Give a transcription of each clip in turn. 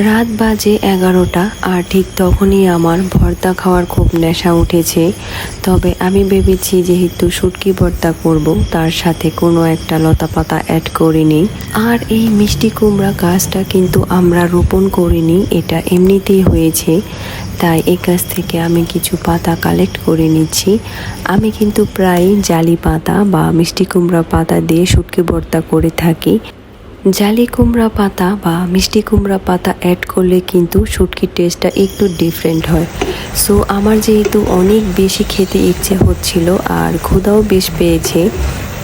রাত বাজে 11টা আর ঠিক তখনই আমার ভর্তা খাওয়ার খুব নেশা উঠেছে। তবে আমি ভেবেছি যেহেতু শুটকি ভর্তা করব তার সাথে কোনো একটা লতাপাতা অ্যাড করে নিই। আর এই মিষ্টি কুমড়া গাছটা কিন্তু আমরা রোপণ করিনি, এটা এমনিতেই হয়েছে। তাই এই গাছ থেকে আমি কিছু পাতা কালেক্ট করে নিচ্ছি। আমি কিন্তু প্রায় জালি পাতা বা মিষ্টি কুমড়া পাতা দিয়ে শুটকি ভর্তা করে থাকি। জালি কুমড়া পাতা বা মিষ্টি কুমড়া পাতা অ্যাড করলে কিন্তু শুটকির টেস্টটা একটু ডিফারেন্ট হয়। সো আমার যেহেতু অনেক বেশি খেতে ইচ্ছে হচ্ছিল আর ক্ষুধাও বেশ পেয়েছে,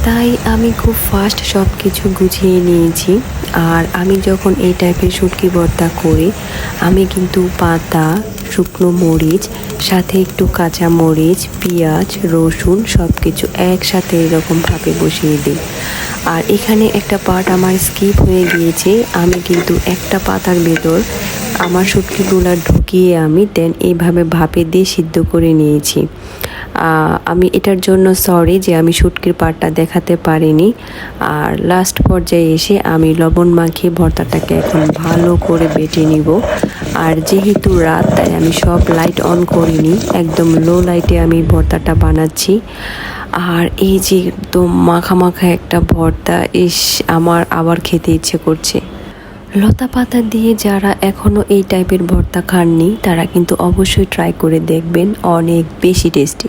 তাই আমি খুব ফাস্ট সব কিছু গুছিয়ে নিয়েছি। আর আমি যখন এই টাইপের শুটকি ভর্তা করি, আমি কিন্তু পাতা, শুকনো মরিচ, সাথে একটু কাঁচা মরিচ, পেঁয়াজ, রসুন সব কিছু একসাথে এরকমভাবে বসিয়ে দিই। আর এখানে একটা পার্ট আমার স্কিপ হয়ে গিয়েছে, আমি কিন্তু একটা পাতার ভেতর আমার শুটকিগুলো ঢুকিয়ে আমি দেন এইভাবে ভাপে দিয়ে সিদ্ধ করে নিয়েছি। আমি এটার জন্য সরি যে আমি শুটকির পার্টটা দেখাতে পারিনি। আর লাস্ট পর্যায়ে এসে আমি লবণ মাখিয়ে ভর্তাটাকে এখন ভালো করে বেটে নিব। আর যেহেতু রাত, তাই আমি সব লাইট অন করিনি, একদম লো লাইটে আমি ভর্তাটা বানাচ্ছি। আর এই যে একদম মাখা মাখা একটা ভর্তা, আমার আবার খেতে ইচ্ছে করছে। লতা পাতা দিয়ে যারা এখনও এই টাইপের ভর্তা খাননি তারা কিন্তু অবশ্যই ট্রাই করে দেখবেন, অনেক বেশি টেস্টি।